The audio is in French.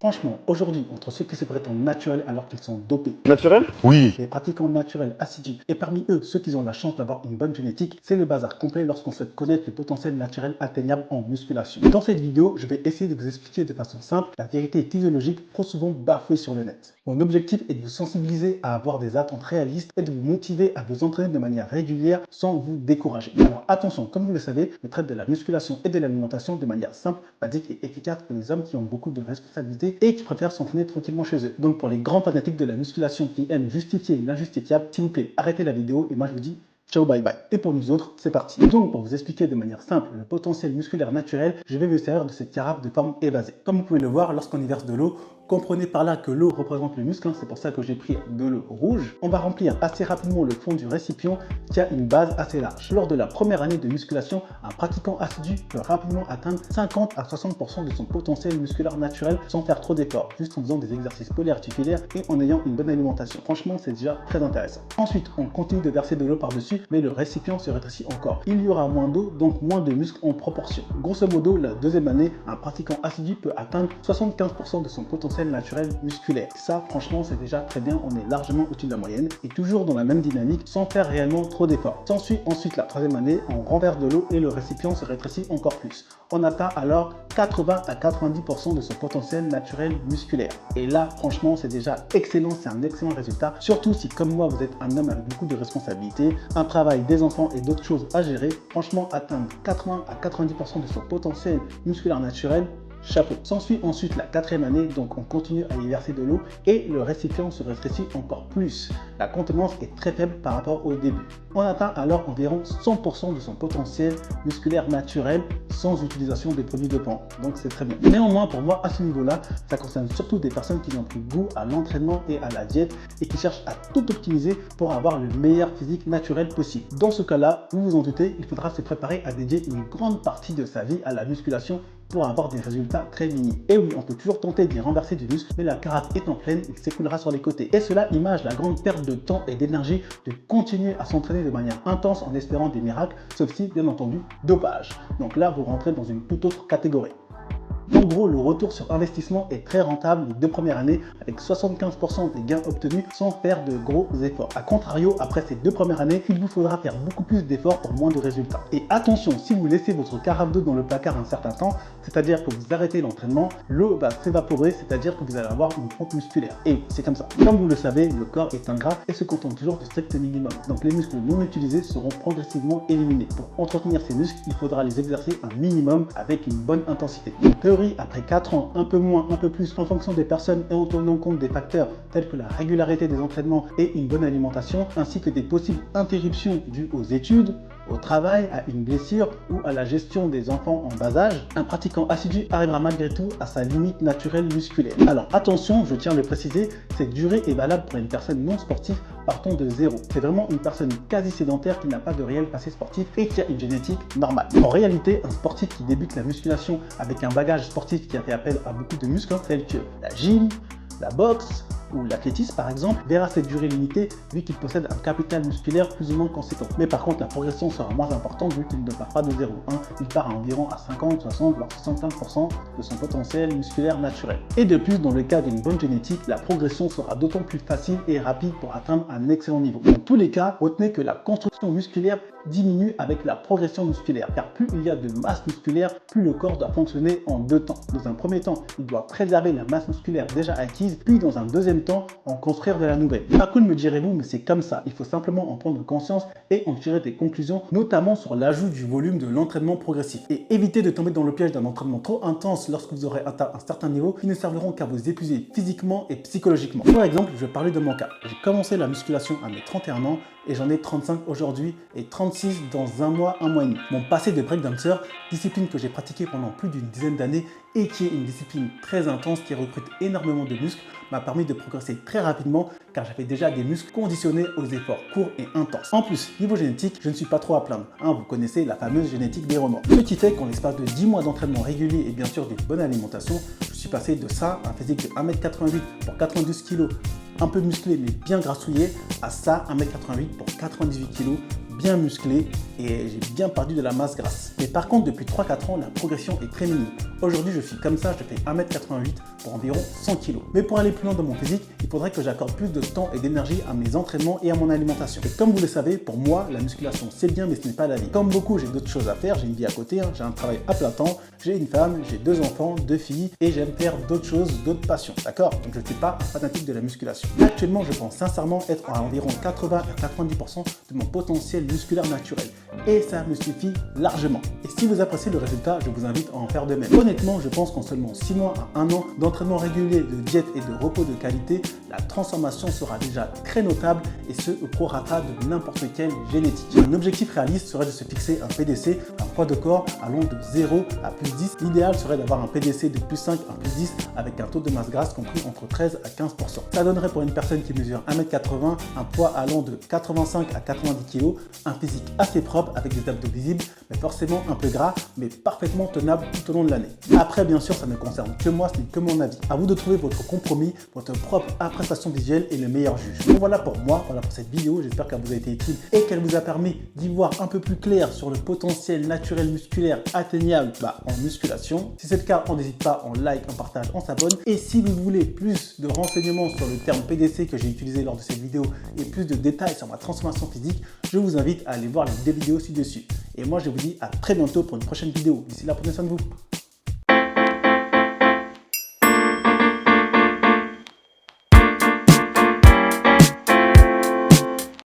Franchement, aujourd'hui, entre ceux qui se prétendent naturels alors qu'ils sont dopés, Naturel? Oui. les pratiquants naturels assidus, et parmi eux, ceux qui ont la chance d'avoir une bonne génétique, c'est le bazar complet lorsqu'on souhaite connaître le potentiel naturel atteignable en musculation. Dans cette vidéo, je vais essayer de vous expliquer de façon simple la vérité physiologique trop souvent bafouée sur le net. Mon objectif est de vous sensibiliser à avoir des attentes réalistes et de vous motiver à vous entraîner de manière régulière sans vous décourager. Alors attention, comme vous le savez, je traite de la musculation et de l'alimentation de manière simple, basique et efficace pour les hommes qui ont beaucoup de responsabilités et qui préfèrent s'entraîner tranquillement chez eux. Donc pour les grands fanatiques de la musculation qui aiment justifier l'injustifiable, s'il vous plaît, arrêtez la vidéo et moi je vous dis ciao, bye bye. Et pour nous autres, c'est parti. Donc, pour vous expliquer de manière simple le potentiel musculaire naturel, je vais me servir de cette carafe de forme évasée. Comme vous pouvez le voir, lorsqu'on y verse de l'eau, comprenez par là que l'eau représente le muscle, c'est pour ça que j'ai pris de l'eau rouge. On va remplir assez rapidement le fond du récipient qui a une base assez large. Lors de la première année de musculation, un pratiquant assidu peut rapidement atteindre 50 à 60% de son potentiel musculaire naturel sans faire trop d'efforts, juste en faisant des exercices polyarticulaires et en ayant une bonne alimentation. Franchement, c'est déjà très intéressant. Ensuite, on continue de verser de l'eau par-dessus, mais le récipient se rétrécit encore. Il y aura moins d'eau, donc moins de muscles en proportion. Grosso modo, la deuxième année, un pratiquant assidu peut atteindre 75% de son potentiel naturel musculaire. Ça, franchement, c'est déjà très bien, on est largement au-dessus de la moyenne et toujours dans la même dynamique sans faire réellement trop d'efforts. S'ensuit ensuite la troisième année, on renverse de l'eau et le récipient se rétrécit encore plus. On atteint alors 80 à 90% de son potentiel naturel musculaire. Et là, franchement, c'est déjà excellent, c'est un excellent résultat. Surtout si, comme moi, vous êtes un homme avec beaucoup de responsabilités, un travail, des enfants et d'autres choses à gérer, franchement, atteindre 80 à 90% de son potentiel musculaire naturel, chapeau. S'ensuit ensuite la quatrième année, donc on continue à y verser de l'eau et le récipient se rétrécit encore plus. La contenance est très faible par rapport au début. On atteint alors environ 100% de son potentiel musculaire naturel sans utilisation des produits dopants. Donc c'est très bien. Néanmoins, pour moi, à ce niveau-là, ça concerne surtout des personnes qui ont pris goût à l'entraînement et à la diète et qui cherchent à tout optimiser pour avoir le meilleur physique naturel possible. Dans ce cas-là, vous vous en doutez, il faudra se préparer à dédier une grande partie de sa vie à la musculation pour avoir des résultats très minimes. Et oui, on peut toujours tenter d'y renverser du muscle, mais la carafe étant pleine, il s'écoulera sur les côtés. Et cela image la grande perte de temps et d'énergie de continuer à s'entraîner de manière intense en espérant des miracles, sauf si, bien entendu, dopage. Donc là, vous rentrez dans une toute autre catégorie. En gros, le retour sur investissement est très rentable les 2 premières années avec 75% des gains obtenus sans faire de gros efforts. A contrario, après ces 2 premières années, il vous faudra faire beaucoup plus d'efforts pour moins de résultats. Et attention, si vous laissez votre carafe d'eau dans le placard un certain temps, c'est-à-dire que vous arrêtez l'entraînement, l'eau va s'évaporer, c'est-à-dire que vous allez avoir une fonte musculaire. Et c'est comme ça. Comme vous le savez, le corps est ingrat et se contente toujours du strict minimum. Donc les muscles non utilisés seront progressivement éliminés. Pour entretenir ces muscles, il faudra les exercer un minimum avec une bonne intensité. En théorie, après 4 ans, un peu moins, un peu plus, en fonction des personnes et en tenant compte des facteurs tels que la régularité des entraînements et une bonne alimentation, ainsi que des possibles interruptions dues aux études, au travail, à une blessure ou à la gestion des enfants en bas âge, un pratiquant assidu arrivera malgré tout à sa limite naturelle musculaire. Alors attention, je tiens à le préciser, cette durée est valable pour une personne non sportive partant de zéro. C'est vraiment une personne quasi sédentaire qui n'a pas de réel passé sportif et qui a une génétique normale. En réalité, un sportif qui débute la musculation avec un bagage sportif qui a fait appel à beaucoup de muscles, tels que la gym, la boxe, ou l'athlétisme par exemple, verra cette durée limitée vu qu'il possède un capital musculaire plus ou moins conséquent. Mais par contre, la progression sera moins importante vu qu'il ne part pas de 0,1, il part à environ à 50, 60, voire 65% de son potentiel musculaire naturel. Et de plus, dans le cas d'une bonne génétique, la progression sera d'autant plus facile et rapide pour atteindre un excellent niveau. Dans tous les cas, retenez que la construction musculaire diminue avec la progression musculaire, car plus il y a de masse musculaire, plus le corps doit fonctionner en 2 temps. Dans un premier temps, il doit préserver la masse musculaire déjà acquise, puis dans un deuxième temps, en construire de la nouvelle. Pas cool me direz-vous, mais c'est comme ça. Il faut simplement en prendre conscience et en tirer des conclusions, notamment sur l'ajout du volume de l'entraînement progressif. Et évitez de tomber dans le piège d'un entraînement trop intense lorsque vous aurez atteint un certain niveau qui ne serviront qu'à vous épuiser physiquement et psychologiquement. Par exemple, je vais parler de mon cas. J'ai commencé la musculation à mes 31 ans et j'en ai 35 aujourd'hui et 36 dans un mois et demi. Mon passé de breakdancer, discipline que j'ai pratiquée pendant plus d'une dizaine d'années et qui est une discipline très intense qui recrute énormément de muscles, m'a permis de progresser très rapidement car j'avais déjà des muscles conditionnés aux efforts courts et intenses. En plus, niveau génétique, je ne suis pas trop à plaindre. Vous connaissez la fameuse génétique des romans. Ce qui fait qu'en l'espace de 10 mois d'entraînement régulier et bien sûr d'une bonne alimentation, je suis passé de ça, un physique de 1m88 pour 92 kg, un peu musclé mais bien grassouillé, à ça, 1m88 pour 98 kg, bien musclé et j'ai bien perdu de la masse grasse. Mais par contre, depuis 3-4 ans, la progression est très minime. Aujourd'hui, je suis comme ça, je fais 1m88 pour environ 100 kg. Mais pour aller plus loin dans mon physique, il faudrait que j'accorde plus de temps et d'énergie à mes entraînements et à mon alimentation. Et comme vous le savez, pour moi, la musculation c'est bien, mais ce n'est pas la vie. Comme beaucoup, j'ai d'autres choses à faire, j'ai une vie à côté, j'ai un travail à plein temps, j'ai une femme, j'ai 2 enfants, 2 filles, et j'aime faire d'autres choses, d'autres passions, d'accord? Donc je ne suis pas un fanatique de la musculation. Actuellement, je pense sincèrement être à environ 80 à 90% de mon potentiel musculaire naturel. Et ça me suffit largement. Et si vous appréciez le résultat, je vous invite à en faire de même. Honnêtement, je pense qu'en seulement 6 mois à 1 an d'entraînement régulier, de diète et de repos de qualité, la transformation sera déjà très notable et ce au prorata de n'importe quelle génétique. Un objectif réaliste serait de se fixer un PDC, un poids de corps allant de 0 à plus 10. L'idéal serait d'avoir un PDC de plus 5 à plus 10 avec un taux de masse grasse compris entre 13 à 15%. Ça donnerait pour une personne qui mesure 1m80 un poids allant de 85 à 90 kg, un physique assez propre avec des abdos visibles, mais forcément un peu gras, mais parfaitement tenable tout au long de l'année. Après, bien sûr, ça ne concerne que moi, ce n'est que mon avis. À vous de trouver votre compromis, votre propre appréciation visuelle et le meilleur juge. Donc voilà pour moi, voilà pour cette vidéo. J'espère qu'elle vous a été utile et qu'elle vous a permis d'y voir un peu plus clair sur le potentiel naturel musculaire atteignable en musculation. Si c'est le cas, on n'hésite pas, on like, on partage, on s'abonne. Et si vous voulez plus de renseignements sur le terme PDC que j'ai utilisé lors de cette vidéo et plus de détails sur ma transformation physique, je vous invite à aller voir les 2 vidéos ci-dessus. Et moi, je vous dis à très bientôt pour une prochaine vidéo. D'ici là, prenez soin de vous.